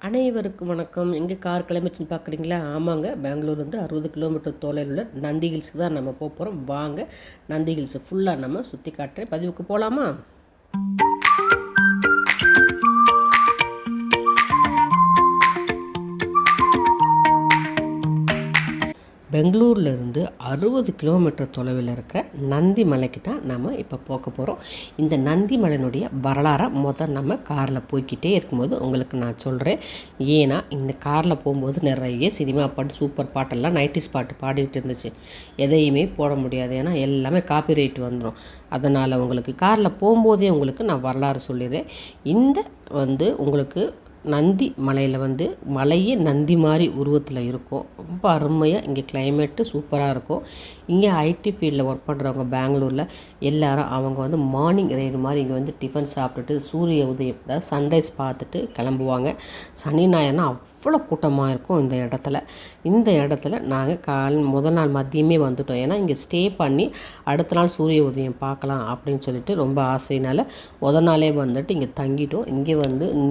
அனைவருக்கும் வணக்கம். எங்கே கார் கிளம்பிச்சுன்னு பார்க்குறீங்களா? ஆமாங்க, பெங்களூர்லேருந்து 60 கிலோமீட்டர் தொலைவில் உள்ள நந்தி ஹில்ஸுக்கு தான் நம்ம போகிறோம். வாங்க, நந்தி ஹில்ஸை ஃபுல்லாக நம்ம சுற்றி காட்டுறேன். பதிவுக்கு போகலாமா? பெங்களூர்லேருந்து 60 கிலோமீட்டர் தொலைவில் இருக்கிற நந்தி மலைக்கு தான் நம்ம இப்போ போக போகிறோம். இந்த நந்தி மலையினுடைய வரலாறை நம்ம காரில் போய்கிட்டே இருக்கும்போது உங்களுக்கு நான் சொல்கிறேன். ஏன்னா இந்த காரில் போகும்போது நிறைய சினிமா பாட்டு, சூப்பர் பாட்டெல்லாம் 90s பாட்டு பாடிட்டு இருந்துச்சு. எதையுமே போட முடியாது, ஏன்னா எல்லாமே காப்பி ரைட் வந்துடும். அதனால் உங்களுக்கு காரில் போகும்போதே உங்களுக்கு நான் வரலாறு சொல்லிடுறேன். இந்த உங்களுக்கு நந்தி மலையில் மலையே நந்தி மாதிரி உருவத்தில் இருக்கும். ரொம்ப அருமையாக இங்கே கிளைமேட்டு சூப்பராக இருக்கும். இங்கே ஐடி ஃபீல்டில் ஒர்க் பண்ணுறவங்க பெங்களூரில் எல்லோரும் அவங்க மார்னிங் ரைடு மாதிரி இங்கே டிஃபன் சாப்பிட்டுட்டு சூரிய உதயம், அதாவது சன்ரைஸ் பார்த்துட்டு கிளம்புவாங்க. சனி ஞாயிறுனா அவ்வளோ கூட்டமாக இருக்கும் இந்த இடத்துல நாங்கள் முதல் நாள் மதியமே வந்துவிட்டோம். ஏன்னா இங்கே ஸ்டே பண்ணி அடுத்த நாள் சூரிய உதயம் பார்க்கலாம் அப்படின்னு சொல்லிட்டு ரொம்ப ஆசையினால் முதல் நாளே இங்கே தங்கிட்டோம். இங்கே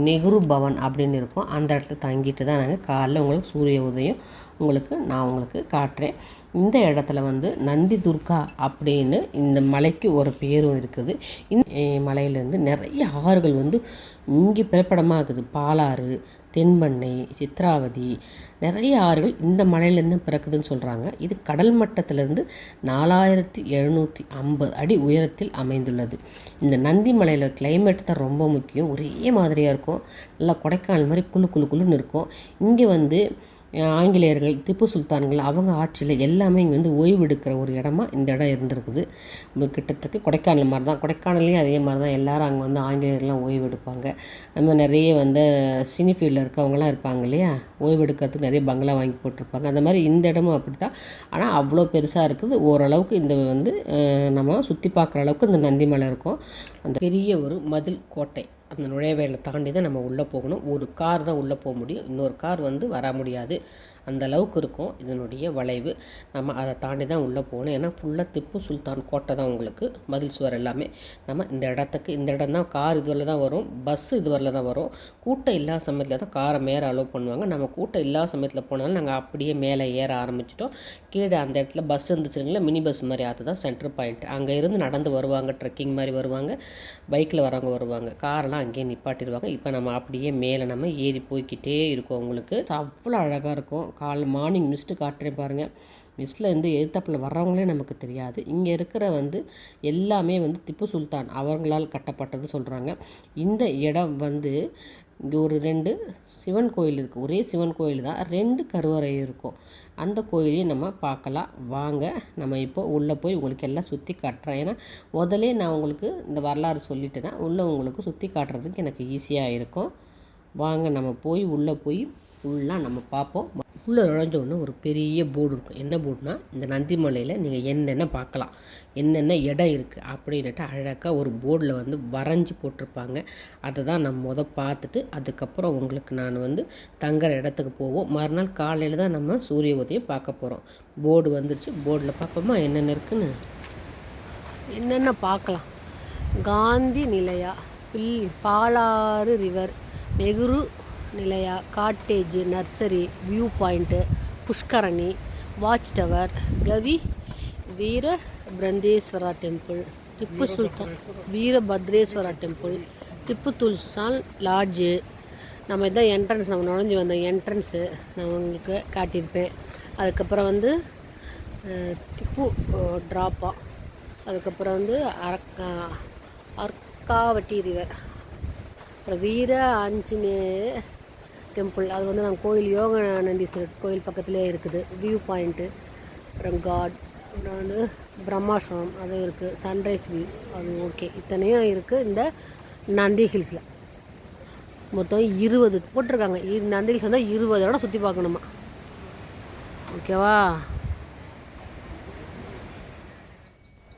நெஹ்ரு பவன் அப்படின்னு இருக்கும். அந்த இடத்துல தங்கிட்டு தான் நாங்கள் காலைல உங்களுக்கு சூரிய உதயம் நான் உங்களுக்கு காட்டுறேன். இந்த இடத்துல நந்தி துர்கா அப்படின்னு இந்த மலைக்கு ஒரு பேரும் இருக்குது. இந்த மலையிலேருந்து நிறைய ஆறுகள் இங்கே பிறப்படமாக இருக்குது. பாலாறு, தென்பண்ணை, சித்ராவதி, நிறைய ஆறுகள் இந்த மலையிலேருந்து பிறக்குதுன்னு சொல்கிறாங்க. இது கடல் மட்டத்திலேருந்து 4750 அடி உயரத்தில் அமைந்துள்ளது. இந்த நந்தி மலையில் கிளைமேட் தான் ரொம்ப முக்கியம். ஒரே மாதிரியாக இருக்கும். நல்லா கொடைக்கானல் மாதிரி குளுன்னு இருக்கும். இங்கே ஆங்கிலேயர்கள், திப்பு சுல்தான்கள் அவங்க ஆட்சியில் எல்லாமே இங்கே ஓய்வெடுக்கிற ஒரு இடமா இந்த இடம் இருந்திருக்குது. கிட்டத்தட்ட கொடைக்கானல் மாதிரி தான். கொடைக்கானல்லையும் அதே மாதிரி தான். எல்லோரும் அங்கே ஆங்கிலேயர்கள்லாம் ஓய்வெடுப்பாங்க. நம்ம நிறைய சினி ஃபீல்டில் இருக்கவங்களாம் இருப்பாங்க இல்லையா, ஓய்வெடுக்கிறதுக்கு நிறைய பங்களா வாங்கி போட்டிருப்பாங்க. அந்த மாதிரி இந்த இடமும் அப்படி தான். ஆனால் அவ்வளோ பெருசாக இருக்குது. ஓரளவுக்கு இந்த நம்ம சுற்றி பார்க்குற அளவுக்கு இந்த நந்திமலை இருக்கும். அந்த பெரிய ஒரு மதில் கோட்டை, அந்த நுழைவாயிலை தாண்டி தான் நம்ம உள்ளே போகணும். ஒரு கார் தான் உள்ளே போக முடியும், இன்னொரு கார் வர முடியாது. அந்த அளவுக்கு இருக்கும் இதனுடைய வளைவு. நம்ம அதை தாண்டி தான் உள்ளே போகணும். ஏன்னா ஃபுல்லாக திப்பு சுல்தான் கோட்டை தான். உங்களுக்கு மதில் சுவர் எல்லாமே நம்ம இந்த இடம் தான். கார் இதுவரை தான் வரும், பஸ்ஸு இதுவரை தான் வரும். கூட்டம் இல்லாத சமயத்தில் தான் காரை மேலே அலோவ் பண்ணுவாங்க. நம்ம கூட்டம் இல்லாத சமயத்தில் போனாலும் நாங்கள் அப்படியே மேலே ஏற ஆரம்பிச்சிட்டோம். கீழே அந்த இடத்துல பஸ் இருந்துச்சுங்களா, மினி பஸ் மாதிரி அதுதான் சென்டர் பாயிண்ட். அங்கே இருந்து நடந்து வருவாங்க, ட்ரெக்கிங் மாதிரி வருவாங்க, பைக்கில் வரவங்க வருவாங்க. காரெல்லாம் அங்கேயே நிப்பாட்டிடுவாங்க. இப்போ நம்ம அப்படியே மேலே நம்ம ஏறி போய்கிட்டே இருக்கோம். உங்களுக்கு அவ்வளோ அழகாக இருக்கும். மார்னிங் மிஸ்ட்டு காட்டுறேன் பாருங்கள். மிஸ்டில் எதிர்த்தாப்பில் வர்றவங்களே நமக்கு தெரியாது. இங்கே இருக்கிற எல்லாமே திப்பு சுல்தான் அவங்களால் கட்டப்பட்டது சொல்கிறாங்க. இந்த இடம் இங்கே ஒரு 2 சிவன் கோயில் இருக்குது. ஒரே சிவன் கோயில் தான், 2 கருவறை இருக்கும். அந்த கோயிலையும் நம்ம பார்க்கலாம். வாங்க, நம்ம இப்போ உள்ளே போய் உங்களுக்கு எல்லாம் சுற்றி காட்டுறேன். ஏன்னா முதலே நான் உங்களுக்கு இந்த வரலாறு சொல்லிட்டேன்னா உள்ளே உங்களுக்கு சுற்றி காட்டுறதுக்கு எனக்கு ஈஸியாக இருக்கும். வாங்க, நம்ம உள்ளே போய் ஃபுல்லாக நம்ம பார்ப்போம். உள்ளே நுழைஞ்சோன்னு ஒரு பெரிய போர்டு இருக்கும். என்ன போர்டுனா, இந்த நந்தி மலையில் நீங்கள் என்னென்ன பார்க்கலாம், என்னென்ன இடம் இருக்குது அப்படின்ட்டு அழகாக ஒரு போர்டில் வரைஞ்சி போட்டிருப்பாங்க. அதை தான் நம்ம பார்த்துட்டு அதுக்கப்புறம் உங்களுக்கு நான் தங்குற இடத்துக்கு போவோம். மறுநாள் காலையில் தான் நம்ம சூரிய உதயம் பார்க்க போகிறோம். போர்டு வந்துருச்சு. போர்டில் பார்ப்போமா என்னென்ன இருக்குன்னு. என்னென்ன பார்க்கலாம்: காந்தி நிலையா, பாலாறு ரிவர், நெஹ்ரு நிலையா, காட்டேஜ், நர்சரி, வியூ பாயிண்ட்டு, புஷ்கரணி, வாட்ச் டவர், கவி வீரபிரந்தேஸ்வரா temple, Tipu Sultan வீரபத்ரேஸ்வரா temple, Tipu Sultan lodge. நம்ம இதான் என்ட்ரன்ஸ், நம்ம நுழைஞ்சி வந்த என்ட்ரன்ஸு நான் உங்களுக்கு காட்டியிருப்பேன். அதுக்கப்புறம் திப்பு ட்ராப்பா, அதுக்கப்புறம் அர்க்காவட்டி ரிவர், அப்புறம் வீர ஆஞ்சநேய டெம்பிள். அது நாங்கள் கோயில் யோகானந்தீஸ்வரர் கோயில் பக்கத்துலேயே இருக்குது. வியூ பாயிண்ட்டு, அப்புறம் காட், அப்புறம் பிரம்மாஸ்ரமம் அதுவும் இருக்குது. சன்ரைஸ் வியூ அது ஓகே. இத்தனையும் இருக்குது இந்த நந்தி ஹில்ஸில். மொத்தம் 20 போட்டிருக்காங்க. நந்தி ஹில்ஸ் 20 இடம் சுற்றி பார்க்கணுமா. ஓகேவா?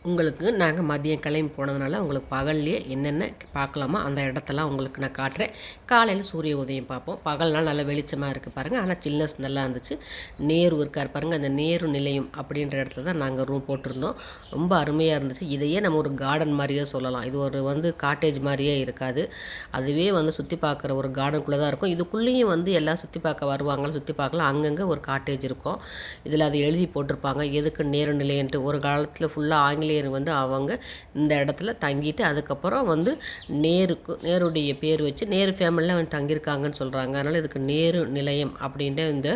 உங்களுக்கு நாங்கள் மதியம் கிளம்பி போனதுனால உங்களுக்கு பகல்லையே என்னென்ன பார்க்கலாமோ அந்த இடத்தெல்லாம் உங்களுக்கு நான் காட்டுறேன். காலையில் சூரிய உதயம் பார்ப்போம். பகல்னால் நல்லா வெளிச்சமாக இருக்குது பாருங்கள். ஆனால் சில்னஸ் நல்லா இருந்துச்சு. நேரு இருக்கார் பாருங்கள், அந்த நேரு நிலையம் அப்படின்ற இடத்துல தான் நாங்கள் ரூம் போட்டிருந்தோம். ரொம்ப அருமையாக இருந்துச்சு. இதையே நம்ம ஒரு கார்டன் மாதிரியே சொல்லலாம். இது ஒரு காட்டேஜ் மாதிரியே இருக்காது. அதுவே சுற்றி பார்க்குற ஒரு கார்டனுக்குள்ளே தான் இருக்கும். இதுக்குள்ளேயும் எல்லாம் சுற்றி பார்க்க வருவாங்க, சுற்றி பார்க்கலாம். அங்கங்கே ஒரு காட்டேஜ் இருக்கும். இதில் அது எழுதி போட்டிருப்பாங்க எதுக்கு நேரு நிலையன்ட்டு. ஒரு காலத்தில் ஃபுல்லாக ஆங்கிலேயர் அவங்க இந்த இடத்துல தங்கிட்டு அதுக்கப்புறம் நேருடைய பேர் வச்சு நேரு ஃபேமிலியில் தங்கியிருக்காங்கன்னு சொல்கிறாங்க. அதனால் இதுக்கு நேரு நிலையம் அப்படின்ற இந்த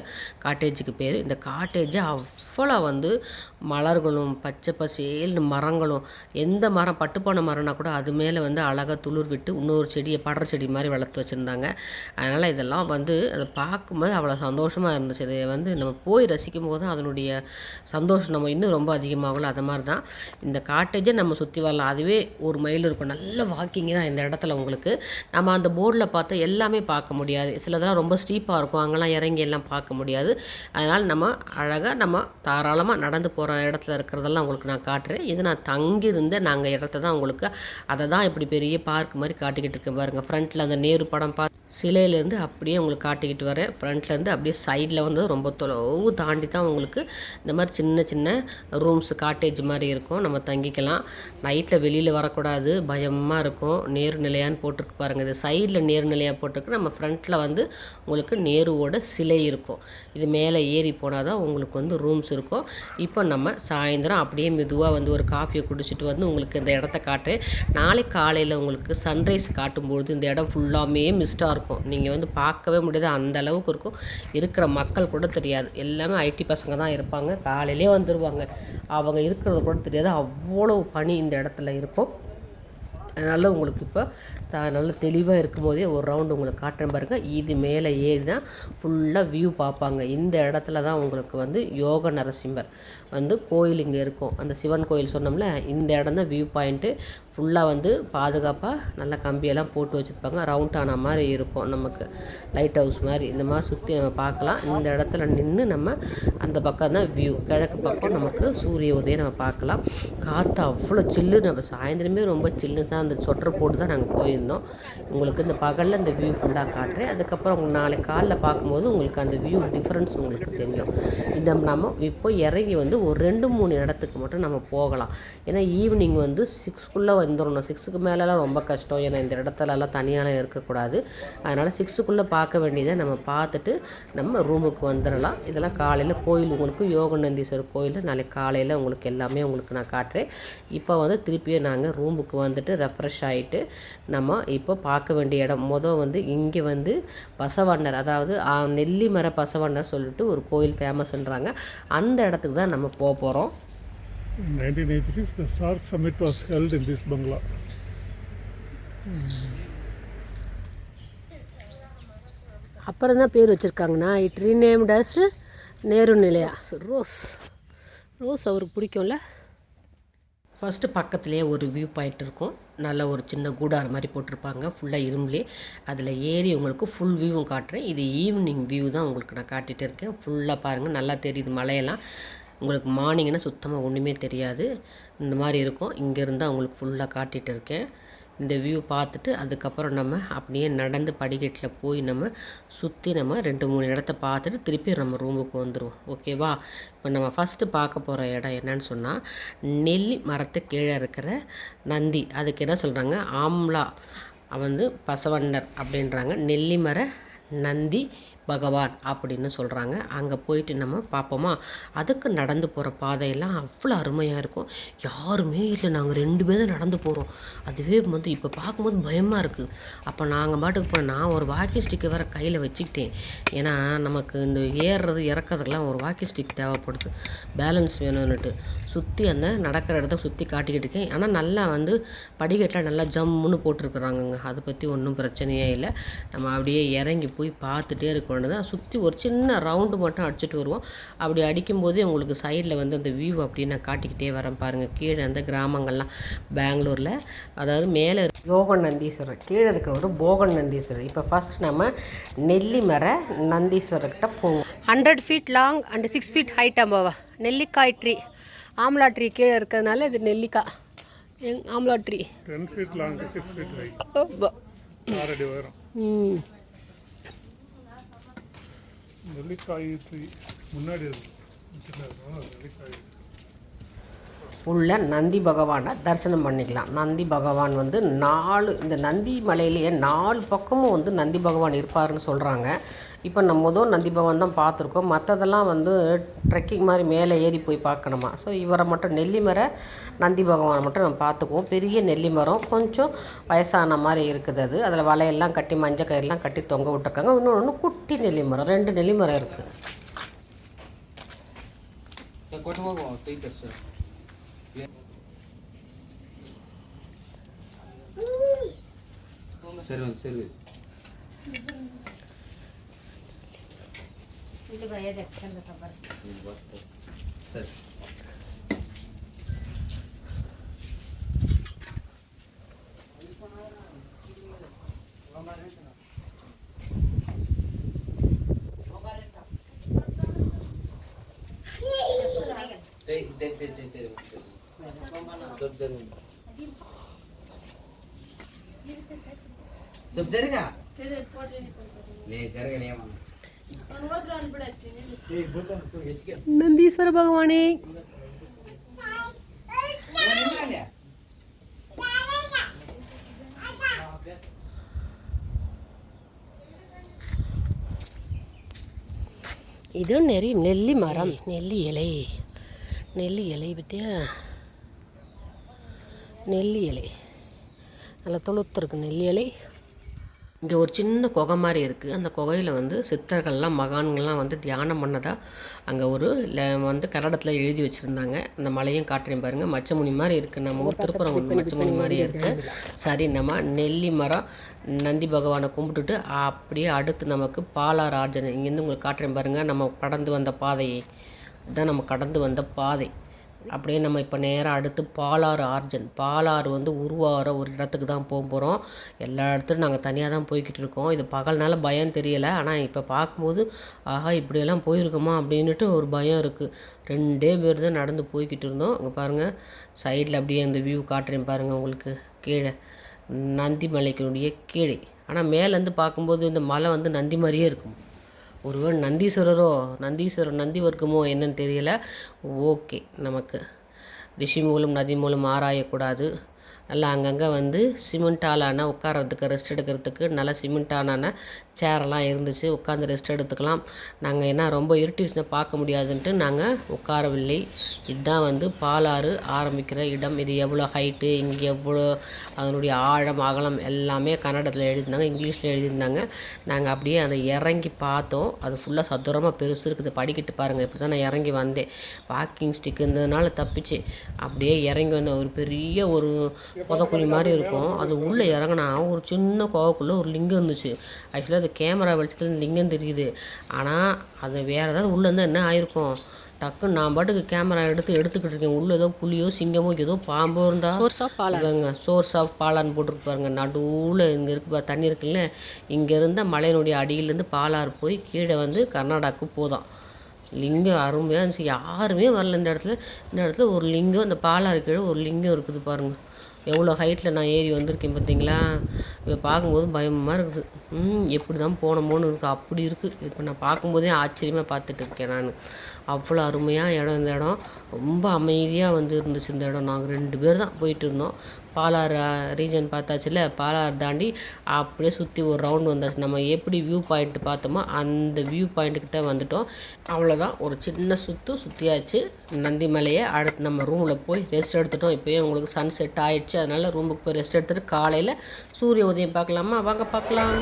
காட்டேஜுக்கு பேர். இந்த காட்டேஜை அவ்வளோ மலர்களும் பச்சை பசேல்னு மரங்களும், எந்த மரம் பட்டுப்போன மரம்னா கூட அது மேலே அழகாக துளிர் விட்டு இன்னொரு செடியை படற செடி மாதிரி வளர்த்து வச்சுருந்தாங்க. அதனால் இதெல்லாம் அதை பார்க்கும்போது அவ்வளோ சந்தோஷமாக இருந்துச்சு. இதை நம்ம போய் ரசிக்கும் போது தான் அதனுடைய சந்தோஷம் நம்ம இன்னும் ரொம்ப அதிகமாகல. அது மாதிரி தான் இந்த காட்டேஜை நம்ம சுற்றி வரலாம். அதுவே ஒரு மைல் இருக்கும். நல்ல வாக்கிங் தான் இந்த இடத்துல. உங்களுக்கு நம்ம அந்த போர்டில் பார்த்தா எல்லாமே பார்க்க முடியாது. சிலதெல்லாம் ரொம்ப ஸ்டீப்பாக இருக்கும், அங்கெல்லாம் இறங்கி எல்லாம் பார்க்க முடியாது. அதனால் நம்ம அழகாக நம்ம தாராளமாக நடந்து போகிற இடத்துல இருக்கிறதெல்லாம் உங்களுக்கு நான் காட்டுறேன். இது நான் தங்கியிருந்த நாங்கள் இடத்த தான் உங்களுக்கு அதை தான் இப்படி பெரிய பார்க் மாதிரி காட்டிக்கிட்டு இருக்கேன் பாருங்கள். ஃப்ரண்ட்டில் அந்த நேரு படம் சிலையிலேருந்து அப்படியே உங்களுக்கு காட்டிக்கிட்டு வரேன். ஃப்ரண்ட்லேருந்து அப்படியே சைடில் ரொம்ப தொலைவு தாண்டி தான் உங்களுக்கு இந்த மாதிரி சின்ன சின்ன ரூம்ஸ் காட்டேஜ் மாதிரி இருக்கும். நம்ம தங்கிக்கலாம். நைட்டில் வெளியில் வரக்கூடாது, பயமாக இருக்கும். நேரு நிலையான்னு போட்டிருக்கு பாருங்கள். இது சைடில் நேரு நிலையாக போட்டிருக்கு. நம்ம ஃப்ரண்ட்டில் உங்களுக்கு நேருவோட சிலை இருக்கும். இது மேலே ஏறி போனால் தான் உங்களுக்கு ரூம்ஸ் இருக்கும். இப்போ நம்ம சாயந்தரம் அப்படியே மெதுவாக ஒரு காஃபியை குடிச்சிட்டு உங்களுக்கு இந்த இடத்த காட்டுறேன். நாளைக்கு காலையில் உங்களுக்கு சன்ரைஸ் காட்டும்பொழுது இந்த இடம் ஃபுல்லாமே மிஸ்டாக இருக்கும். நீங்கள் பார்க்கவே முடியாது, அந்த அளவுக்கு இருக்கும். இருக்கிற மக்கள் கூட தெரியாது. எல்லாமே ஐடி பசங்க தான் இருப்பாங்க. காலையிலே வந்துடுவாங்க. அவங்க இருக்கிறது கூட தெரியாது, அவ்வளோ பனி இந்த இடத்துல இருக்கும். அதனால் உங்களுக்கு இப்போ நல்ல தெளிவாக இருக்கும் போதே ஒரு ரவுண்டு உங்களுக்கு காட்டுறேன் பாருங்கள். இது மேலே ஏறி தான் ஃபுல்லாக வியூ பார்ப்பாங்க. இந்த இடத்துல தான் உங்களுக்கு யோக நரசிம்மர் கோயில் இங்கே இருக்கும். அந்த சிவன் கோயில் சொன்னோம்ல, இந்த இடம் தான் வியூ பாயிண்ட்டு. ஃபுல்லாக பாதுகாப்பாக நல்லா கம்பியெல்லாம் போட்டு வச்சுருப்பாங்க. ரவுண்ட் ஆன மாதிரி இருக்கும். நமக்கு லைட் ஹவுஸ் மாதிரி இந்த மாதிரி சுற்றி நம்ம பார்க்கலாம். இந்த இடத்துல நின்று நம்ம அந்த பக்கம் தான் வியூ, கிழக்கு பக்கம் நமக்கு சூரிய உதயம் நம்ம பார்க்கலாம். காற்று அவ்வளோ சில்லு. நம்ம சாயந்தரமே ரொம்ப சில்லு தான். அந்த சொட்டர் போட்டு தான் நாங்கள் போயிருந்தோம். உங்களுக்கு இந்த பகலில் இந்த வியூ ஃபுல்லாக காட்டுறேன். அதுக்கப்புறம் உங்களுக்கு நாளைக்கு காலையில் பார்க்கும்போது உங்களுக்கு அந்த வியூ டிஃப்ரென்ஸ் உங்களுக்கு தெரியும். இதை நம்ம இப்போ இறங்கி ஒரு 2-3 இடத்துக்கு மட்டும் நம்ம போகலாம். ஏன்னா ஈவினிங் 6க்குள்ளே வந்துடணும். 6க்கு மேலெலாம் ரொம்ப கஷ்டம். ஏன்னா இந்த இடத்துலலாம் தனியாலாம் இருக்கக்கூடாது. அதனால் 6க்குள்ளே பார்க்க வேண்டியதை நம்ம பார்த்துட்டு நம்ம ரூமுக்கு வந்துடலாம். இதெல்லாம் காலையில் கோயில் உங்களுக்கு யோகநந்தீஸ்வரர் கோயில் நாளைக்கு காலையில் உங்களுக்கு எல்லாமே உங்களுக்கு நான் காட்டுறேன். இப்போ திருப்பியும் நாங்கள் ரூமுக்கு வந்துட்டு ரெஃப்ரெஷ் ஆகிட்டு நம்ம இப்போ பார்க்க வேண்டிய இடம் இங்கே பசவண்ணர், அதாவது நெல்லிமர பசவண்ணர் சொல்லிட்டு ஒரு கோயில் ஃபேமஸ்ன்றாங்க. அந்த இடத்துக்கு தான் நம்ம போக போகிறோம். In 1986, the SAARC summit was held in this bungalow. அப்புறம் தான் பேர் வச்சுருக்காங்கன்னா இட் ரீநேம்ட் அஸ் நேரு நிலையா. ரோஸ் அவருக்கு பிடிக்கும்ல. ஃபஸ்ட்டு பக்கத்துலேயே ஒரு வியூ பாயிண்ட் இருக்கும். நல்ல ஒரு சின்ன கூடார் மாதிரி போட்டிருப்பாங்க, ஃபுல்லாக இரும்புலே. அதில் ஏறி உங்களுக்கு ஃபுல் வியூவும் காட்டுறேன். இது ஈவினிங் வியூ தான் உங்களுக்கு நான் காட்டிகிட்டு இருக்கேன். ஃபுல்லாக பாருங்கள், நல்லா தெரியுது மலையெல்லாம். உங்களுக்கு மார்னிங்னா சுத்தமாக ஒன்றுமே தெரியாது. இந்த மாதிரி இருக்கும். இங்கேருந்து உங்களுக்கு ஃபுல்லாக காட்டிகிட்டு இருக்கேன். இந்த வியூ பார்த்துட்டு அதுக்கப்புறம் நம்ம அப்படியே நடந்து படிக்கட்டில் போய் நம்ம சுற்றி நம்ம 2-3 இடத்த பார்த்துட்டு திருப்பி நம்ம ரூமுக்கு வந்துடுவோம். ஓகேவா? இப்போ நம்ம ஃபஸ்ட்டு பார்க்க போகிற இடம் என்னன்னு சொன்னால், நெல்லி மரத்து கீழே இருக்கிற நந்தி. அதுக்கு என்ன சொல்கிறாங்க, ஆம்லா பசவண்ணர் அப்படின்றாங்க. நெல்லிமர நந்தி பகவான் அப்படின்னு சொல்கிறாங்க. அங்கே போயிட்டு நம்ம பார்ப்போமா. அதுக்கு நடந்து போகிற பாதையெல்லாம் அவ்வளோ அருமையாக இருக்கும். யாருமே இல்லை, நாங்கள் 2 பேர் தான் நடந்து போகிறோம். அதுவே இப்போ பார்க்கும்போது பயமாக இருக்குது. அப்போ நாங்கள் பாட்டுக்கு போனோம். நான் ஒரு வாக்கி ஸ்டிக்கை வேறு கையில் வச்சுக்கிட்டேன். ஏன்னா நமக்கு இந்த ஏறுறது இறக்கிறதுக்கெலாம் ஒரு வாக்கி ஸ்டிக் தேவைப்படுது, பேலன்ஸ் வேணும்னுட்டு. சுற்றி அந்த நடக்கிற இடத்த சுற்றி காட்டிக்கிட்டு இருக்கேன். ஆனால் நல்லா படிக்கட்டில் நல்லா ஜம்முன்னு போட்டிருக்குறாங்கங்க. அதை பற்றி ஒன்றும் பிரச்சனையே இல்லை. நம்ம அப்படியே இறங்கி போய் பார்த்துட்டே இருக்க வேண்டியதான். சுற்றி ஒரு சின்ன ரவுண்டு மட்டும் அடிச்சுட்டு வருவோம். அப்படி அடிக்கும்போதே உங்களுக்கு சைடில் அந்த வியூ அப்படின்னு நான் காட்டிக்கிட்டே வரேன் பாருங்கள். கீழே அந்த கிராமங்கள்லாம் பெங்களூரில், அதாவது மேலே யோகன் நந்தீஸ்வரர், கீழே இருக்கிற ஒரு போகன் நந்தீஸ்வரர். இப்போ ஃபஸ்ட் நம்ம நெல்லிமர நந்தீஸ்வரர்கிட்ட போவோம். 100 feet long and 6 feet height அம்பாவா நெல்லிக்காய் ட்ரீ. ஆம்லா ட்ரீ கீழே இருக்கிறதுனால இது நெல்லிக்காய் amla tree 10 feet long, 6 feet high. 6 அடி உயரம். நெல்லிக்காய் ட்ரீ முன்னாடி இருக்கு. நெல்லிக்காய் உள்ள நந்தி பகவானை தரிசனம் பண்ணிக்கலாம். நந்தி பகவான் வந்து இந்த நந்தி மலையிலேயே 4 பக்கமும் வந்து நந்தி பகவான் இருப்பாருன்னு சொல்கிறாங்க. இப்போ நம்ம முதல் நந்தி பகவான் தான் பார்த்துருக்கோம். மற்றதெல்லாம் வந்து ட்ரெக்கிங் மாதிரி மேலே ஏறி போய் பார்க்கணுமா. ஸோ இவரை மட்டும் நெல்லிமர நந்தி பகவானை மட்டும் நம்ம பார்த்துக்குவோம். பெரிய நெல்லி மரம், கொஞ்சம் வயசான மாதிரி இருக்குது. அதில் வலையெல்லாம் கட்டி மஞ்சள் கயிறெல்லாம் கட்டி தொங்க விட்டுருக்காங்க. இன்னொன்று குட்டி நெல்லி மரம், 2 நெல்லி மரம் இருக்குது. சரி सब जरेगा नहीं जरेगा நந்தீஸ்வர பகவானே இது நிறைய நெல்லி மரம், நெல்லி இலை பற்றியா, நெல்லி இலை நல்லா தொழுத்துருக்கு நெல்லி இலை. இங்கே ஒரு சின்ன குகை மாதிரி இருக்குது. அந்த குகையில் வந்து சித்தர்கள்லாம் மகான்கள்லாம் வந்து தியானம் பண்ணதாக அங்கே வந்து கன்னடத்தில் எழுதி வச்சுருந்தாங்க. அந்த மலையும் காட்டுறேன் பாருங்கள். மச்சமுனி மாதிரி இருக்குது. நம்ம ஊர் திருப்புறம் மச்சமுனி மாதிரியே இருக்குது. சரி, நம்ம நெல்லி மரம் நந்தி பகவானை கும்பிட்டுட்டு அப்படியே அடுத்து நமக்கு பாலாறு ஆர்ஜனை இங்கேருந்து உங்களுக்கு காட்டுறேன் பாருங்கள். நம்ம கடந்து வந்த பாதையை இதுதான் நம்ம கடந்து வந்த பாதை. அப்படியே நம்ம இப்போ நேராக அடுத்து பாலாறு வந்து உருவாகிற ஒரு இடத்துக்கு தான் போக போகிறோம். எல்லா இடத்துலையும் நாங்கள் தனியாக தான் போய்கிட்டு இருக்கோம். இது பகல்னால பயம் தெரியலை. ஆனால் இப்போ பார்க்கும்போது ஆஹா இப்படியெல்லாம் போயிருக்கோமா அப்படின்ட்டு ஒரு பயம் இருக்குது. 2 பேர் தான் நடந்து போய்கிட்டு இருந்தோம். அங்கே பாருங்கள், சைடில் அப்படியே அந்த வியூ காட்டுறேன் பாருங்கள் உங்களுக்கு. கீழே நந்தி மலைக்கினுடைய கீழே, ஆனால் மேலேருந்து பார்க்கும்போது இந்த மலை வந்து நந்தி மாதிரியே இருக்கும். ஒருவேளை நந்தீஸ்வரர் நந்தி வர்க்கமோ என்னன்னு தெரியல. ஓகே, நமக்கு ரிஷி மூலம் நதி மூலம் ஆராயக்கூடாது. நல்லா அங்கங்கே வந்து சிமெண்ட்டாலான உட்காரத்துக்கு ரெஸ்ட் எடுக்கிறதுக்கு நல்லா சிமெண்ட்டான சேரெல்லாம் இருந்துச்சு. உட்காந்து ரெஸ்ட் எடுத்துக்கலாம். நாங்கள் என்ன ரொம்ப இருட்டிச்சுன்னா பார்க்க முடியாதுன்ட்டு நாங்கள் உட்காரவில்லை. இதுதான் வந்து பாலாறு ஆரம்பிக்கிற இடம். இது எவ்வளோ ஹைட்டு, இங்கே எவ்வளோ அதனுடைய ஆழம் அகலம் எல்லாமே கன்னடத்தில் எழுதியிருந்தாங்க, இங்கிலீஷில் எழுதியிருந்தாங்க. நாங்கள் அப்படியே அதை இறங்கி பார்த்தோம். அது ஃபுல்லாக சதுரமாக பெருசு இருக்குது. படிக்கிட்டு பாருங்கள். இப்படி தான் நான் இறங்கி வந்தேன். வாக்கிங் ஸ்டிக் இருந்ததுனால தப்பிச்சு அப்படியே இறங்கி வந்தேன். ஒரு பெரிய ஒரு புதக்குழி மாதிரி இருக்கும். அது உள்ளே இறங்கினா ஒரு சின்ன கோவக்குள்ளே ஒரு லிங்கம் இருந்துச்சு. ஆக்சுவலாக அது கேமரா வெளிச்சத்தில் லிங்கம் தெரியுது. ஆனால் அது வேறு ஏதாவது உள்ளே இருந்தால் என்ன ஆயிருக்கும். டக்குன்னு நான் பாட்டுக்கு கேமரா எடுத்துக்கிட்டு இருக்கேன். உள்ளே ஏதோ புலியோ சிங்கமோ ஏதோ பாம்போ இருந்தால் சோர்ஸ் ஆஃப் பாலான்னு போட்டுருக்கு பாருங்க. நடுவில் இங்கே இருக்கு தண்ணி இருக்குல்ல, இங்கே இருந்த மலையினுடைய அடியிலேருந்து பாலாறு போய் கீழே வந்து கர்நாடகாவுக்கு போதான். லிங்கம் அருமையாக இருந்துச்சு. யாருமே வரல இந்த இடத்துல ஒரு லிங்கம், அந்த பாலாறு கீழே ஒரு லிங்கம் இருக்குது பாருங்கள். எவ்வளோ ஹைட்டில் நான் ஏறி வந்திருக்கேன் பார்த்தீங்களா. இப்போ பார்க்கும்போது பயமாக இருக்குது. எப்படி தான் போனோமோன்னு இருக்குது, அப்படி இருக்குது. இப்போ நான் பார்க்கும்போதே ஆச்சரியமாக பார்த்துட்டு இருக்கேன் நான். அவ்வளோ அருமையாக இடம். இந்த இடம் ரொம்ப அமைதியாக வந்து இருந்துச்சு. இந்த இடம் நாங்கள் 2 பேர் தான் போயிட்டு இருந்தோம். பாலாறு ரீஜன் பார்த்தாச்சுல, பாலாறு தாண்டி அப்படியே சுற்றி ஒரு ரவுண்டு வந்தாச்சு. நம்ம எப்படி வியூ பாயிண்ட் பார்த்தோமோ அந்த வியூ பாயிண்ட்டுக்கிட்ட வந்துட்டோம். அவ்வளோதான், ஒரு சின்ன சுற்றியாச்சு நந்தி மலையை. அடுத்து நம்ம ரூமில் போய் ரெஸ்ட் எடுத்துட்டோம். இப்போயே உங்களுக்கு சன் செட் ஆகிடுச்சு. அதனால் ரூமுக்கு போய் ரெஸ்ட் எடுத்துகிட்டு காலையில் சூரிய உதயம் பார்க்கலாமா? வாங்க பார்க்கலாம்.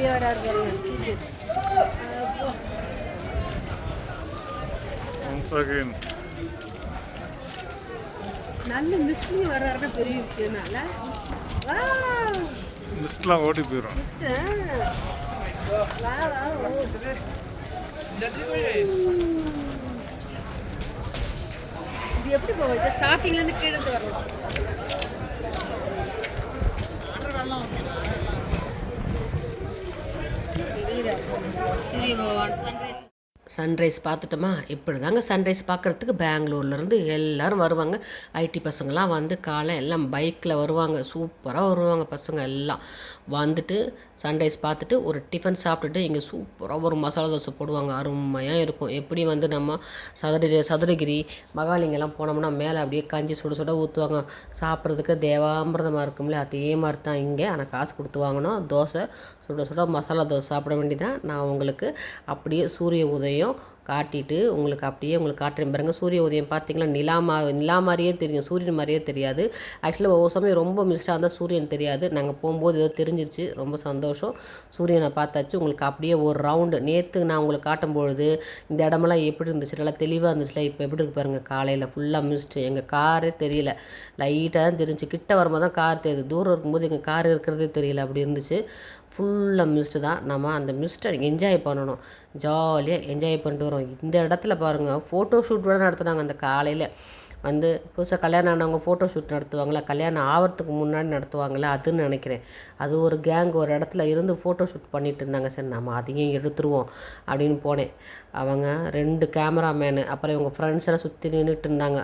அப்படியே வராது பாருங்க. Once again. நல்ல மிஸ்லிங் வர்றாருன்னா பெரிய விஷயம்னால மிஸ்ட்லாம் ஓடி போயிடும். இது எப்படி போகுது? ஸ்டார்டிங்லேருந்து கீழே வரணும். சூரிய பகவான் சன்ரைஸ் பார்த்துட்டோமா? இப்படி தாங்க சன்ரைஸ் பார்க்குறதுக்கு பெங்களூர்லேருந்து எல்லோரும் வருவாங்க. ஐடி பசங்களாம் வந்து காலை எல்லாம் பைக்கில் வருவாங்க. சூப்பராக வருவாங்க பசங்க எல்லாம் வந்துட்டு சன்ரைஸ் பார்த்துட்டு ஒரு டிஃபன் சாப்பிட்டுட்டு இங்கே சூப்பராக ஒரு மசாலா தோசை போடுவாங்க. அருமையாக இருக்கும். எப்படி வந்து நம்ம சதுரகிரி மகாலிங்கெல்லாம் போனோம்னா மேலே அப்படியே கஞ்சி சுட சுட ஊற்றுவாங்க. சாப்பிட்றதுக்கு தேவாமிர்தமாக இருக்கும்ல, அதே மாதிரி தான் இங்கே. ஆனால் காசு கொடுத்து வாங்கினோம். தோசை சுட சுட மசாலா தோசை சாப்பிட வேண்டியதான். நான் உங்களுக்கு அப்படியே சூரிய உதயம் காட்டிட்டு உங்களுக்கு காட்டுறேன் பாருங்க. சூரிய உதயம் பார்த்தீங்களா, நிலா மாதிரியே தெரியும், சூரியன் மாதிரியே தெரியாது. ஆக்சுவலாக ஒவ்வொரு சமயம் ரொம்ப மிஸ்டாக இருந்தால் சூரியன் தெரியாது. நாங்கள் போகும்போது ஏதோ தெரிஞ்சிருச்சு, ரொம்ப சந்தோஷம். சூரியனை பார்த்தாச்சு. உங்களுக்கு அப்படியே ஒரு ரவுண்டு நேற்று நான் உங்களுக்கு காட்டும்பொழுது இந்த இடமெல்லாம் எப்படி இருந்துச்சு, நல்லா தெளிவாக இருந்துச்சுல. இப்போ எப்படி இருக்கு பாருங்கள், காலையில் ஃபுல்லாக மிஸ்ட்டு. எங்கள் காரே தெரியல, லைட்டாக தான் தெரிஞ்சு. கிட்ட வரும்போது தான் கார் தெரியுது, தூரம் இருக்கும்போது எங்கள் கார் இருக்கிறதே தெரியல, அப்படி இருந்துச்சு. ஃபுல்லாக மிஸ்ட்டு தான். நம்ம அந்த மிஸ்ட்டை என்ஜாய் பண்ணணும், ஜாலியாக என்ஜாய் பண்ணிட்டு வரோம். இந்த இடத்துல பாருங்கள், ஃபோட்டோ ஷூட் கூட நடத்துனாங்க. அந்த காலையில் வந்து புதுசாக கல்யாணம் ஆனவங்க ஃபோட்டோ ஷூட் நடத்துவாங்களா, கல்யாணம் ஆகிறதுக்கு முன்னாடி நடத்துவாங்களா, அதுன்னு நினைக்கிறேன். அது ஒரு கேங் ஒரு இடத்துல இருந்து ஃபோட்டோ ஷூட் பண்ணிகிட்டு இருந்தாங்க. சரி நம்ம அதையும் எடுத்துருவோம் அப்படின்னு போனேன். அவங்க 2 கேமராமேனு அப்புறம் இவங்க ஃப்ரெண்ட்ஸ் எல்லாம் சுற்றி நின்றுட்டு இருந்தாங்க.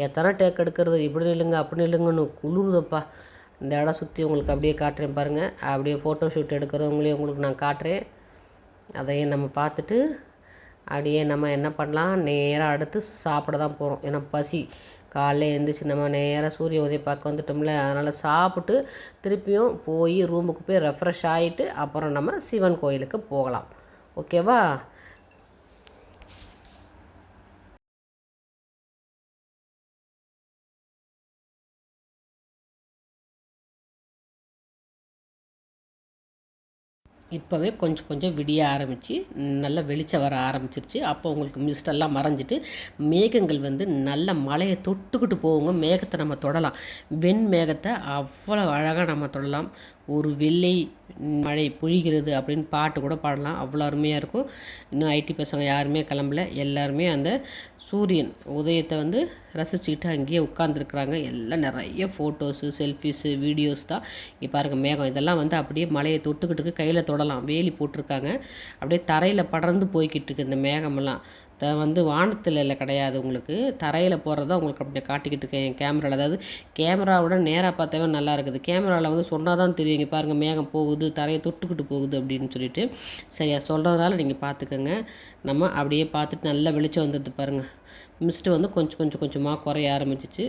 எத்தனை டேக் எடுக்கிறது, இப்படி நில்லுங்க அப்படி நில்லுங்கன்னு குளிருதப்பா. இந்த இடம் சுற்றி உங்களுக்கு அப்படியே காட்டுறேன் பாருங்கள். அப்படியே ஃபோட்டோ ஷூட் எடுக்கிறவங்களையும் உங்களுக்கு நான் காட்டுறேன். அதையும் நம்ம பார்த்துட்டு அப்படியே நம்ம என்ன பண்ணலாம், நேராக அடுத்து சாப்பிட தான் போகிறோம். ஏன்னா பசி காலையில் எழுந்திரிச்சு நம்ம நேராக சூரிய உதயம் பார்க்க வந்துட்டோம்ல. அதனால் சாப்பிட்டு திருப்பியும் போய் ரூமுக்கு போய் ரெஃப்ரெஷ் ஆகிட்டு அப்புறம் நம்ம சிவன் கோயிலுக்கு போகலாம். ஓகேவா? இப்போவே கொஞ்சம் கொஞ்சம் விடிய ஆரம்பித்து நல்லா வெளிச்சம் வர ஆரம்பிச்சிருச்சு. அப்போ உங்களுக்கு மிஸ்டெல்லாம் மறைஞ்சிட்டு மேகங்கள் வந்து நல்ல மழையை தொட்டுக்கிட்டு போகுங்க. மேகத்தை நம்ம தொடலாம், வெண் மேகத்தை அவ்வளோ அழகாக நம்ம தொடலாம். ஒரு வெள்ளை மழை பொழிகிறது அப்படின்னு பாட்டு கூட பாடலாம், அவ்வளோ அருமையாக இருக்கும். இன்னும் ஐடி பசங்க யாருமே கிளம்பல, எல்லாருமே அந்த சூரியன் உதயத்தை வந்து ரசிச்சுக்கிட்டு அங்கேயே உட்காந்துருக்குறாங்க. எல்லாம் நிறைய ஃபோட்டோஸு செல்ஃபிஸு வீடியோஸ் தான். இங்கே பாருங்கள் மேகம் இதெல்லாம் வந்து அப்படியே மலையை தொட்டுக்கிட்டு கையில் தொடலாம். வேலி போட்டிருக்காங்க, அப்படியே தரையில் படர்ந்து போய்கிட்டு இருக்கு இந்த மேகமெல்லாம். வந்து வானத்தில் இல்லை கிடையாது, உங்களுக்கு தரையில் போகிறது தான் உங்களுக்கு அப்படியே காட்டிக்கிட்டு இருக்கேன் என் கேமராவில். அதாவது கேமராவோட நேராக பார்த்தாவே நல்லா இருக்குது. கேமராவில் வந்து சொன்னால் தான் தெரியும். இங்கே பாருங்கள் மேகம் போகுது, தரையை தொட்டுக்கிட்டு போகுது அப்படின்னு சொல்லிட்டு. சரியா சொல்கிறதுனால நீங்கள் பார்த்துக்கோங்க. நம்ம அப்படியே பார்த்துட்டு நல்லா வெளிச்சம் வந்துடுது பாருங்கள். மிஸ்ட்டு வந்து கொஞ்சம் கொஞ்சமாக குறைய ஆரம்பிச்சிச்சு.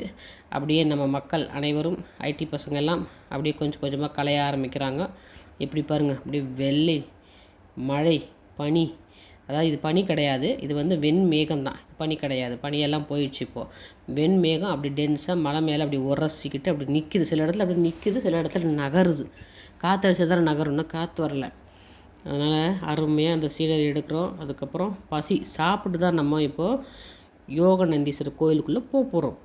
அப்படியே நம்ம மக்கள் அனைவரும் ஐடி பசங்க எல்லாம் அப்படியே கொஞ்சம் கொஞ்சமாக கலைய ஆரம்பிக்கிறாங்க. எப்படி பாருங்கள், அப்படியே வெள்ளை மழை பனி. அதாவது இது பனி கிடையாது, இது வந்து வெண்மேகம் தான், பனி கிடையாது. பனியெல்லாம் போயிடுச்சு. இப்போது வெண்மேகம் அப்படி டென்ஸாக மலை மேலே அப்படி உரசிக்கிட்டு அப்படி நிற்கிது. சில இடத்துல அப்படி நிற்கிது, சில இடத்துல நகருது. காற்றடிச்சு தான் நகரும்னா காற்று வரல. அதனால் அருமையாக அந்த சீனரி எடுக்கிறோம். அதுக்கப்புறம் பசி சாப்பிட்டு தான் நம்ம இப்போது யோகநந்தீஸ்வரர் கோயிலுக்குள்ளே போகிறோம்.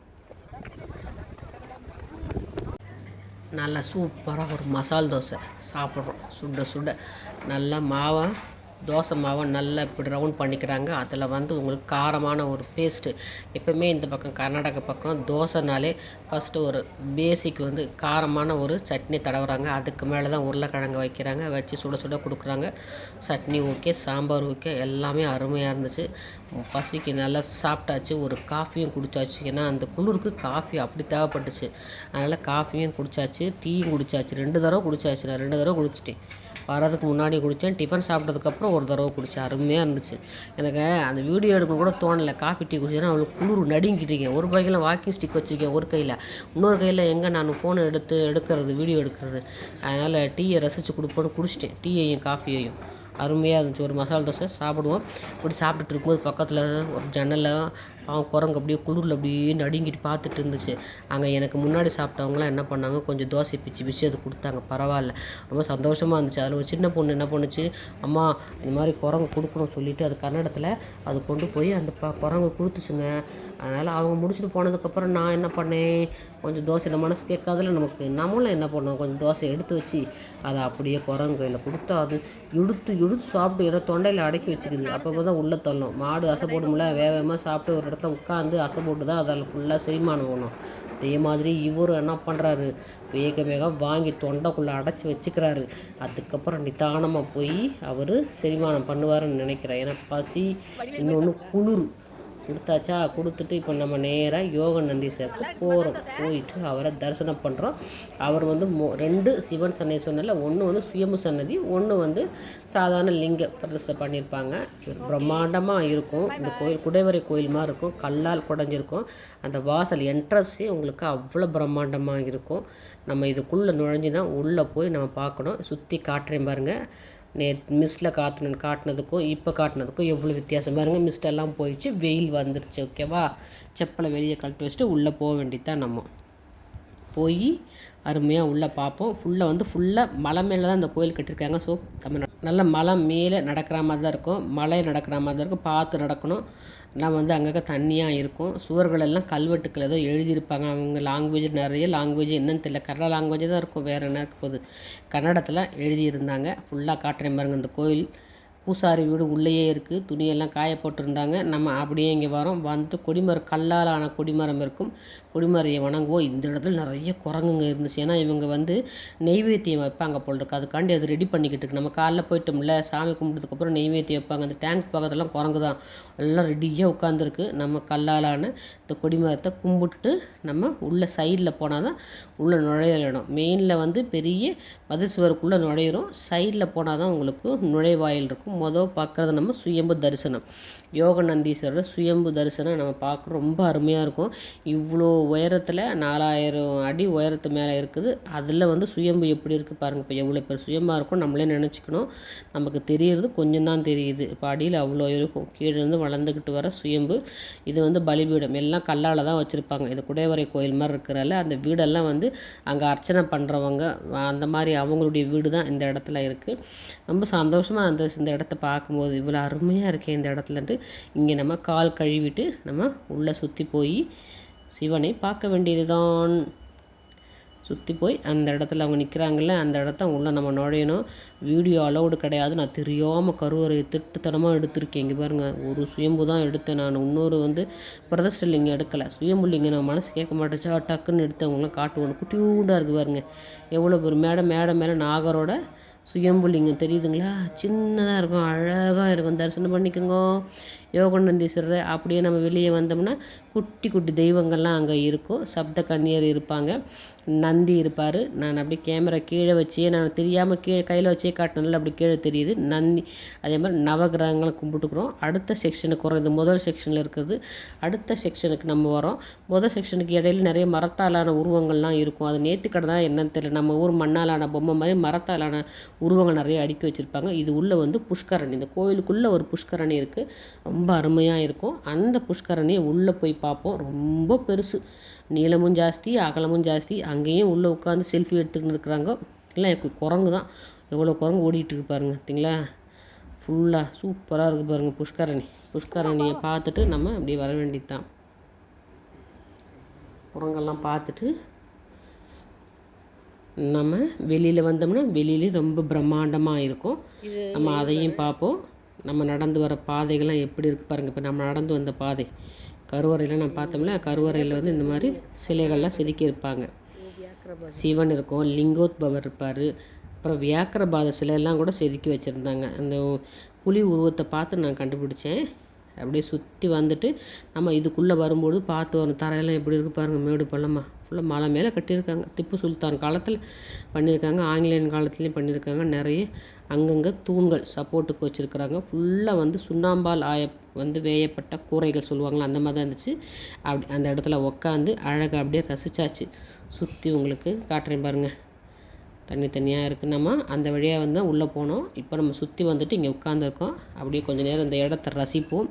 நல்லா சூப்பராக ஒரு மசால் தோசை சாப்பிட்றோம். சுட சுட நல்லா தோசை மாவை நல்லா இப்படி ரவுண்ட் பண்ணிக்கிறாங்க. அதில் வந்து உங்களுக்கு காரமான ஒரு பேஸ்ட்டு. எப்போவுமே இந்த பக்கம் கர்நாடகா பக்கம் தோசைனாலே ஃபஸ்ட்டு ஒரு பேசிக் வந்து காரமான ஒரு சட்னி தடவுறாங்க. அதுக்கு மேலே தான் உருளைக்கிழங்கு வைக்கிறாங்க, வச்சு சுட சுட கொடுக்குறாங்க. சட்னி ஓகே, சாம்பார் ஓகே, எல்லாமே அருமையாக இருந்துச்சு. பசிக்கு நல்லா சாப்பிட்டாச்சு. ஒரு காஃபியும் குடித்தாச்சு. ஏன்னா அந்த குளிருக்கு காஃபி அப்படி தேவைப்பட்டுச்சு. அதனால் காஃபியும் குடித்தாச்சு, டீயும் குடித்தாச்சு. 2 தடவை குடித்தாச்சு. நான் 2 தடவை குடிச்சிட்டேன். வரதுக்கு முன்னாடி குடித்தேன், டிஃபன் சாப்பிட்டதுக்கப்புறம் ஒரு தடவை குடித்தேன். அருமையாக இருந்துச்சு. எனக்கு அந்த வீடியோ எடுக்கணும் கூட தோணலை. காஃபி டீ குடிச்சேன்னா அவளுக்கு குளிர் நடுங்கிட்டு இருக்கேன். ஒரு கையில் வாக்கிங் ஸ்டிக் வச்சுருக்கேன், ஒரு கையில், இன்னொரு கையில் எங்கே நான் ஃபோனை எடுக்கிறது வீடியோ எடுக்கிறது. அதனால் டீயை ரசித்து கொடுப்போன்னு குடிச்சிட்டேன், டீயையும் காஃபியையும். அருமையாக இருந்துச்சு. ஒரு மசாலா தோசை சாப்பிடுவோம். இப்படி சாப்பிட்டுட்டு இருக்கும்போது பக்கத்தில் ஒரு ஜன்னலில் அவன் குரங்கு அப்படியே குளிரில் அப்படியே நடுங்கிட்டு பார்த்துட்டு இருந்துச்சு. அங்கே எனக்கு முன்னாடி சாப்பிட்டவங்களாம் என்ன பண்ணாங்க, கொஞ்சம் தோசை பிச்சு அது கொடுத்தாங்க. பரவாயில்ல, ரொம்ப சந்தோஷமாக இருந்துச்சு. அதில் ஒரு சின்ன பொண்ணு என்ன பண்ணுச்சு, அம்மா இந்த மாதிரி குரங்கு கொடுக்கணும்னு சொல்லிவிட்டு அது கன்னடத்தில் அது கொண்டு போய் அந்த குரங்கு கொடுத்துச்சுங்க. அதனால் அவங்க முடிச்சுட்டு போனதுக்கப்புறம் நான் என்ன பண்ணேன், கொஞ்சம் தோசையில் மனசு கேட்காதுல நமக்கு, நம்மளும் என்ன பண்ணோம், கொஞ்சம் தோசை எடுத்து வச்சு அதை அப்படியே குரங்கு கையில் கொடுத்தா அது இழுத்து சாப்பிட்டு ஏதோ தொண்டையில் அடக்கி வச்சுக்குது. அப்போ தான் உள்ளே தள்ளும். மாடு அசை போடும்ல, வேகமாக சாப்பிட்டு ஒரு இடத்துல உட்காந்து அசை போட்டு தான் அதில் ஃபுல்லாக செரிமானம் பண்ணும். அதே மாதிரி இவரும் என்ன பண்ணுறாரு, வேக வாங்கி தொண்டைக்குள்ளே அடைச்சி வச்சுக்கிறாரு. அதுக்கப்புறம் நிதானமாக போய் அவர் செரிமானம் பண்ணுவாருன்னு நினைக்கிறேன். ஏன்னா பசி, இன்னொன்று குளிர். கொடுத்தாச்சா, கொடுத்துட்டு இப்போ நம்ம நேராக யோகநந்தீஸ்வரருக்கு போகிறோம். போயிட்டு அவரை தரிசனம் பண்ணுறோம். அவர் வந்து 2 சிவன் சன்னதி சொன்னல, ஒன்று வந்து சுயம்பு சன்னதி, ஒன்று வந்து சாதாரண லிங்க பிரதிஷ்டை பண்ணியிருப்பாங்க. பிரம்மாண்டமாக இருக்கும் இந்த கோயில். குடைவரை கோயில் மாதிரி இருக்கும், கல்லால் குடைஞ்சிருக்கும். அந்த வாசல் என்ட்ரன்ஸே உங்களுக்கு அவ்வளோ பிரம்மாண்டமாக இருக்கும். நம்ம இதுக்குள்ளே நுழைஞ்சி தான் உள்ளே போய் நம்ம பார்க்கணும். சுற்றி காட்டுறேன் பாருங்கள். மிஸ்டில் காட்டினதுக்கும் இப்போ காட்டினதுக்கும் எவ்வளோ வித்தியாசம் பாருங்கள். மிஸ்ட் எல்லாம் போயிடுச்சு, வெயில் வந்துருச்சு. ஓகேவா, செப்பலை வெளியே கழட்டி வச்சுட்டு உள்ளே போக வேண்டியதான். நம்ம போய் அருமையாக உள்ளே பார்ப்போம். ஃபுல்லாக மலை மேலே தான் இந்த கோயில் கட்டியிருக்காங்க. ஸோ நம்ம நல்ல மலை மேலே நடக்கிற மாதிரி தான் இருக்கும், மலை நடக்கிற மாதிரி தான் இருக்கும். பார்த்து நடக்கணும். நான் வந்து அங்கங்கே தண்ணியாக இருக்கும். சுவர்கள் எல்லாம் கல்வெட்டுக்கள் ஏதோ எழுதியிருப்பாங்க. அவங்க லாங்குவேஜ், நிறைய லாங்குவேஜ் என்னன்னு தெரியல, கன்னட லாங்குவேஜ் தான் இருக்கும், வேறு என்ன இருக்க போகுது. கன்னடத்தில் எழுதியிருந்தாங்க. ஃபுல்லாக காட்டுறேன் பாருங்கள். இந்த கோயில் பூசாரி வீடு உள்ளேயே இருக்குது. துணியெல்லாம் காய போட்டிருந்தாங்க. நம்ம அப்படியே இங்கே வரோம். வந்துட்டு கொடிமரம், கல்லால் ஆன கொடிமரம் இருக்கும். கொடிமரையை வணங்குவோம். இந்த இடத்துல நிறைய குரங்குங்க இருந்துச்சு. ஏன்னா இவங்க வந்து நெய்வேத்தியம் வைப்பாங்க போல் இருக்குது. அதுக்காண்டி அது ரெடி பண்ணிக்கிட்டு இருக்கு. நம்ம காலைல போயிட்டோம்ல, சாமி கும்பிட்டதுக்கப்புறம் நெய்வேத்தியம் வைப்பாங்க. அந்த டேங்க் பக்கத்துலாம் குரங்கு தான் எல்லாம் ரெடியாக உட்காந்துருக்கு. நம்ம கல்லாலான இந்த கொடிமரத்தை கும்பிட்டுட்டு நம்ம உள்ள சைடில் போனால் தான் உள்ளே நுழையிற இடம். மெயினில் வந்து பெரிய மதில் சுவருக்குள்ளே நுழையிறோம். சைடில் போனால் தான் உங்களுக்கு நுழைவாயில் இருக்கும். பார்க்குறது நம்ம சுயம்பு தரிசனம். யோகநந்தீஸ்வரர் சுயம்பு தரிசனம் நம்ம பார்க்குறோம். ரொம்ப அருமையாக இருக்கும். இவ்வளோ உயரத்தில் 4000 அடி உயரத்து மேலே இருக்குது. அதில் வந்து சுயம்பு எப்படி இருக்குது பாருங்கள். இப்போ எவ்வளோ பேர் சுயம்பாக இருக்கும் நம்மளே நினச்சிக்கணும். நமக்கு தெரியுறது கொஞ்சம் தான் தெரியுது. இப்போ அடியில் அவ்வளோ இருக்கும். கீழேருந்து வளர்ந்துக்கிட்டு வர சுயம்பு. இது வந்து பலிபீடம். எல்லாம் கல்லால் தான் வச்சுருப்பாங்க. இது குடைவரை கோயில் மாதிரி இருக்கிறனால அந்த வீடெல்லாம் வந்து அங்கே அர்ச்சனை பண்ணுறவங்க அந்த மாதிரி அவங்களுடைய வீடு தான் இந்த இடத்துல இருக்குது. ரொம்ப சந்தோஷமாக இந்த இடத்த பார்க்கும்போது இவ்வளோ அருமையாக இருக்கே இந்த இடத்துலன்ட்டு இங்கே நம்ம கால் கழுவிட்டு நம்ம உள்ளே சுற்றி போய் சிவனை பார்க்க வேண்டியது தான். சுற்றி போய் அந்த இடத்துல அவங்க நிற்கிறாங்கல்ல, அந்த இடத்த உள்ளே நம்ம நுழையணும். வீடியோ அலௌடு கிடையாது. நான் தெரியாமல் கருவறையை திட்டுத்தனமாக எடுத்திருக்கேன். இங்கே பாருங்கள், ஒரு சுயம்பு தான் எடுத்தேன் நான். இன்னொரு வந்து பிரதிஷ்டை லிங்கம் எடுக்கலை. சுயம்பு லிங்கம் நான் மனசு கேட்க மாட்டேச்சா, டக்குன்னு எடுத்தவங்களாம் காட்டுவோம். குட்டியூண்டாக இருக்குது பாருங்கள். எவ்வளோ ஒரு மேடை மேலே நாகரோட சுயம்பு லிங்கம் தெரியுதுங்களா, சின்னதாக இருக்கும், அழகாக இருக்கும். தரிசனம் பண்ணிக்கோங்க யோகநந்தீஸ்வரர். அப்படியே நம்ம வெளியே வந்தோம்னா குட்டி தெய்வங்கள்லாம் அங்கே இருக்கும். சப்த கன்னியர் இருப்பாங்க, நந்தி இருப்பார். நான் அப்படி கேமரா கீழே வச்சே, நான் தெரியாமல் கையில் வச்சே காட்டினால அப்படி கீழே தெரியுது நந்தி. அதே மாதிரி நவகிரகங்களை கும்பிட்டுக்கிறோம். அடுத்த செக்ஷனுக்கு வரோம். இது முதல் செக்ஷனில் இருக்கிறது. அடுத்த செக்ஷனுக்கு நம்ம வரோம். முதல் செக்ஷனுக்கு இடையில நிறைய மரத்தாலான உருவங்கள்லாம் இருக்கும். அது நேற்றுக்கடை தான் என்னன்னு தெரியல. நம்ம ஊர் மண்ணாலான பொம்மை மாதிரி மரத்தாலான உருவங்கள் நிறைய அடுக்கி வச்சுருப்பாங்க. இது உள்ளே வந்து புஷ்கரணி. இந்த கோயிலுக்குள்ளே ஒரு புஷ்கரணி இருக்குது. ரொம்ப அருமையாக இருக்கும். அந்த புஷ்கரணியை உள்ளே போய் பார்ப்போம். ரொம்ப பெருசு, நீளமும் ஜாஸ்தி, அகலமும் ஜாஸ்தி. அங்கேயும் உள்ளே உட்காந்து செல்ஃபி எடுத்துக்கிட்டு இருக்கிறாங்க. இல்லை குரங்கு தான், எவ்வளோ குரங்கு ஓடிட்டு இருக்கு பாருங்க. பார்த்தீங்களா, ஃபுல்லாக சூப்பராக இருக்குது பாருங்கள் புஷ்கரணி. புஷ்கரணியை பார்த்துட்டு நம்ம அப்படியே வர வேண்டியது தான். குரங்கெல்லாம் பார்த்துட்டு நம்ம வெளியில் வந்தோம்னா வெளியிலே ரொம்ப பிரம்மாண்டமாக இருக்கும். நம்ம அதையும் பார்ப்போம். நம்ம நடந்து வர பாதைகள்லாம் எப்படி இருக்குது பாருங்கள். இப்போ நம்ம நடந்து வந்த பாதை கருவறையில் நம்ம பார்த்தோம்ல, கருவறையில் வந்து இந்த மாதிரி சிலைகள்லாம் செதுக்கி இருப்பாங்க. சிவன் இருக்கும், லிங்கோத்பவர் இருப்பார், அப்புறம் வியாக்கிரபாத சிலையெல்லாம் கூட செதுக்கி வச்சுருந்தாங்க. அந்த புலி உருவத்தை பார்த்து நான் கண்டுபிடிச்சேன். அப்படியே சுற்றி வந்துட்டு நம்ம இதுக்குள்ளே வரும்போது பார்த்து வரும். தரையெல்லாம் எப்படி இருக்குது பாருங்கள், மேடு பள்ளமாக ஃபுல்லாக மலை மேலே கட்டியிருக்காங்க. திப்பு சுல்தான் காலத்தில் பண்ணியிருக்காங்க, ஆங்கிலேயன் காலத்துலேயும் பண்ணியிருக்காங்க. நிறைய அங்கங்கே தூண்கள் சப்போர்ட்டுக்கு வச்சுருக்குறாங்க. ஃபுல்லாக வந்து சுண்ணாம்பால் வேயப்பட்ட கூரைகள் சொல்லுவாங்களா, அந்த மாதிரி தான் இருந்துச்சு. அப்படி அந்த இடத்துல உக்காந்து அழகாக அப்படியே ரசித்தாச்சு. சுற்றி உங்களுக்கு காட்டுறேன் பாருங்கள், தனியாக இருக்குது. நம்ம அந்த வழியாக வந்து உள்ளே போனோம். இப்போ நம்ம சுற்றி வந்துட்டு இங்கே உட்காந்துருக்கோம். அப்படியே கொஞ்சம் நேரம் இந்த இடத்த ரசிப்போம்.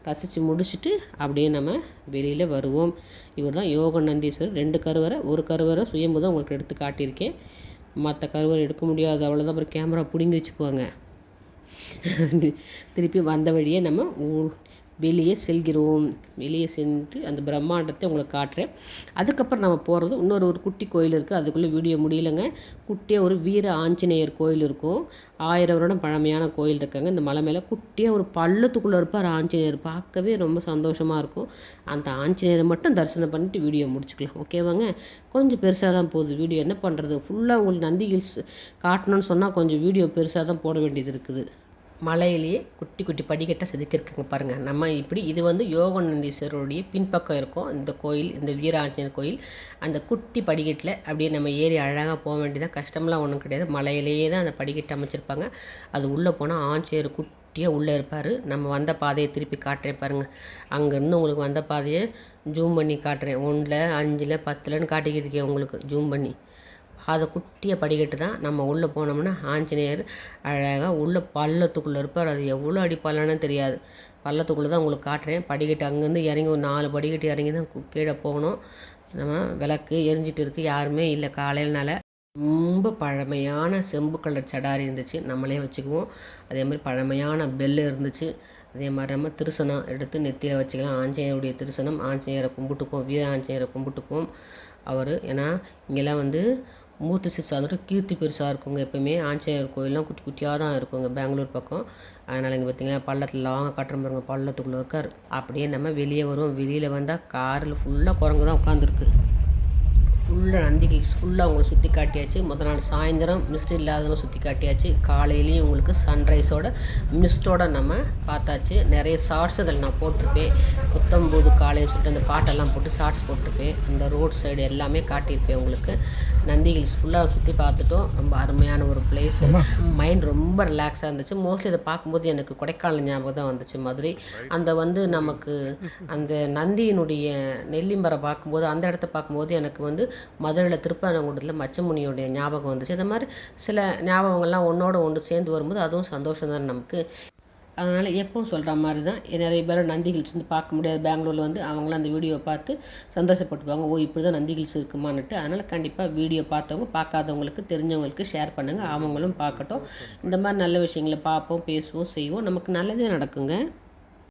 ரசித்து முடிச்சுட்டு அப்படியே நம்ம வெளியில் வருவோம். இவர் தான் யோகநந்தீஸ்வரர். 2 கருவறை, ஒரு கருவறை சுயம்புதான் உங்களுக்கு எடுத்து காட்டியிருக்கேன். மற்ற கருவறை எடுக்க முடியாது, அவ்வளோதான். அப்புறம் கேமரா பிடுங்கி வச்சுக்குவாங்க. திருப்பி வந்த வழியே நம்ம வெளியே செல்கிறோம். வெளியே சென்று அந்த பிரம்மாண்டத்தை உங்களுக்கு காட்டுறேன். அதுக்கப்புறம் நம்ம போகிறது ஒரு குட்டி கோயில் இருக்குது. அதுக்குள்ளே வீடியோ முடியலைங்க. குட்டியாக ஒரு வீர ஆஞ்சநேயர் கோயில் இருக்கும். 1000 வருடம் பழமையான கோயில் இருக்காங்க. இந்த மலை மேலே குட்டியாக ஒரு பள்ளத்துக்குள்ளே இருப்பார் ஆஞ்சநேயர். பார்க்கவே ரொம்ப சந்தோஷமாக இருக்கும். அந்த ஆஞ்சநேயரை மட்டும் தரிசனம் பண்ணிட்டு வீடியோ முடிச்சுக்கலாம். ஓகேவாங்க. கொஞ்சம் பெருசாக தான் போகுது வீடியோ. என்ன பண்ணுறது, ஃபுல்லாக உங்களுக்கு நந்தி ஹில்ஸ் காட்டணும்னு சொன்னால் கொஞ்சம் வீடியோ பெருசாக தான் போட வேண்டியது இருக்குது. மலையிலேயே குட்டி குட்டி படிக்கட்டாக செதுக்கியிருக்குங்க பாருங்கள். நம்ம இப்படி இது வந்து யோகநந்தீஸ்வரருடைய பின்பக்கம் இருக்கும் இந்த கோயில், இந்த வீர ஆஞ்சநேயர் கோயில். அந்த குட்டி படிக்கட்டில் அப்படியே நம்ம ஏறி அழகாக போக வேண்டியதான். கஷ்டம்லாம் ஒன்றும் கிடையாது. மலையிலேயே தான் அந்த படிக்கட்டு அமைச்சிருப்பாங்க. அது உள்ளே போனால் ஆஞ்சநேயர் குட்டியாக உள்ளே இருப்பார். நம்ம வந்த பாதையை திருப்பி காட்டுறேன் பாருங்கள். அங்கேருந்து உங்களுக்கு வந்த பாதையை ஜூம் பண்ணி காட்டுறேன். 1, 5, 10ன்னு காட்டிக்கிட்டு இருக்கேன் உங்களுக்கு ஜூம் பண்ணி. அதை குட்டியாக படிக்கட்டு தான். நம்ம உள்ளே போனோம்னா ஆஞ்சநேயர் அழகாக உள்ளே பள்ளத்துக்குள்ளே இருப்பார். அது எவ்வளோ அடி பள்ளம்னு தெரியாது. பள்ளத்துக்குள்ளே தான் உங்களுக்கு காட்டுறேன். படிக்கட்டு அங்கேருந்து இறங்கி ஒரு 4 படிக்கட்டு இறங்கி தான் கீழே போகணும். நம்ம விளக்கு எரிஞ்சிட்டு இருக்குது, யாருமே இல்லை காலையிலனால. ரொம்ப பழமையான செம்பு கலர் சடாரி இருந்துச்சு, நம்மளே வச்சுக்குவோம். அதே மாதிரி பழமையான பெல் இருந்துச்சு. அதே மாதிரி நம்ம திருசனம் எடுத்து நெத்தியில் வச்சுக்கலாம். ஆஞ்சநேயருடைய திருசனம். ஆஞ்சநேயரை கும்பிட்டுக்குவோம், வீர ஆஞ்சநேயரை கும்பிட்டுக்குவோம். அவர் ஏன்னா இங்கெல்லாம் வந்து மூர்த்தி சிறுசாக கீர்த்தி பெருசாக இருக்குங்க. எப்போயுமே ஆஞ்சநேயர் கோயிலெலாம் குட்டி குட்டியாக தான் இருக்குங்க பெங்களூர் பக்கம். அதனால் இங்கே பார்த்திங்கன்னா பள்ளத்தில் லாங்க காட்டுற பாருங்க, பள்ளத்துக்குள்ளே இருக்கார். அப்படியே நம்ம வெளியே வருவோம். வெளியில் வந்தால் காரில் ஃபுல்லாக குரங்கு தான் உட்காந்துருக்கு. ஃபுல்லாக நந்தி ஹில்ஸ் ஃபுல்லாக உங்களுக்கு சுற்றி காட்டியாச்சு. முதல் நாள் சாயந்தரம் மிஸ்ட் இல்லாதவங்க சுற்றி காட்டியாச்சு. காலையிலையும் உங்களுக்கு சன்ரைஸோட மிஸ்டோட நம்ம பார்த்தாச்சு. நிறைய ஷார்ட்ஸ் அதில் நான் போட்டிருப்பேன். புத்தம்போது காலைன்னு சொல்லிட்டு அந்த பாட்டெல்லாம் போட்டு ஷார்ட்ஸ் போட்டிருப்பேன். அந்த ரோட் சைடு எல்லாமே காட்டியிருப்பேன் உங்களுக்கு. நந்தி ஹில்ஸ் ஃபுல்லாக சுற்றி பார்த்துட்டோம். ரொம்ப அருமையான ஒரு பிளேஸு. மைண்ட் ரொம்ப ரிலாக்ஸாக இருந்துச்சு. மோஸ்ட்லி இதை பார்க்கும்போது எனக்கு கொடைக்கானல் ஞாபகம் தான் வந்துச்சு, மதுரை. அந்த வந்து நமக்கு அந்த நந்தியினுடைய நெல்லிமரம் பார்க்கும்போது, அந்த இடத்த பார்க்கும்போது எனக்கு வந்து மதுரையில் திருப்பரங்குன்றத்தில் மச்சமுனியோடைய ஞாபகம் வந்துச்சு. இந்த மாதிரி சில ஞாபகங்கள்லாம் ஒன்றோட ஒன்று சேர்ந்து வரும்போது அதுவும் சந்தோஷம் தான் நமக்கு. அதனால் எப்பவும் சொல்கிற மாதிரி தான் நிறைய பேர் நந்தி ஹில்ஸ் வந்து பார்க்க முடியாது பெங்களூரில் வந்து. அவங்களாம் அந்த வீடியோவை பார்த்து சந்தோஷப்பட்டுப்பாங்க. ஓ இப்படி தான் நந்தி ஹில்ஸ் இருக்குமான்னுட்டு. அதனால் கண்டிப்பாக வீடியோ பார்த்தவங்க பார்க்காதவங்களுக்கு தெரிஞ்சவங்களுக்கு ஷேர் பண்ணுங்கள், அவங்களும் பார்க்கட்டும். இந்த மாதிரி நல்ல விஷயங்களை பார்ப்போம், பேசுவோம், செய்வோம். நமக்கு நல்லதே நடக்குங்க.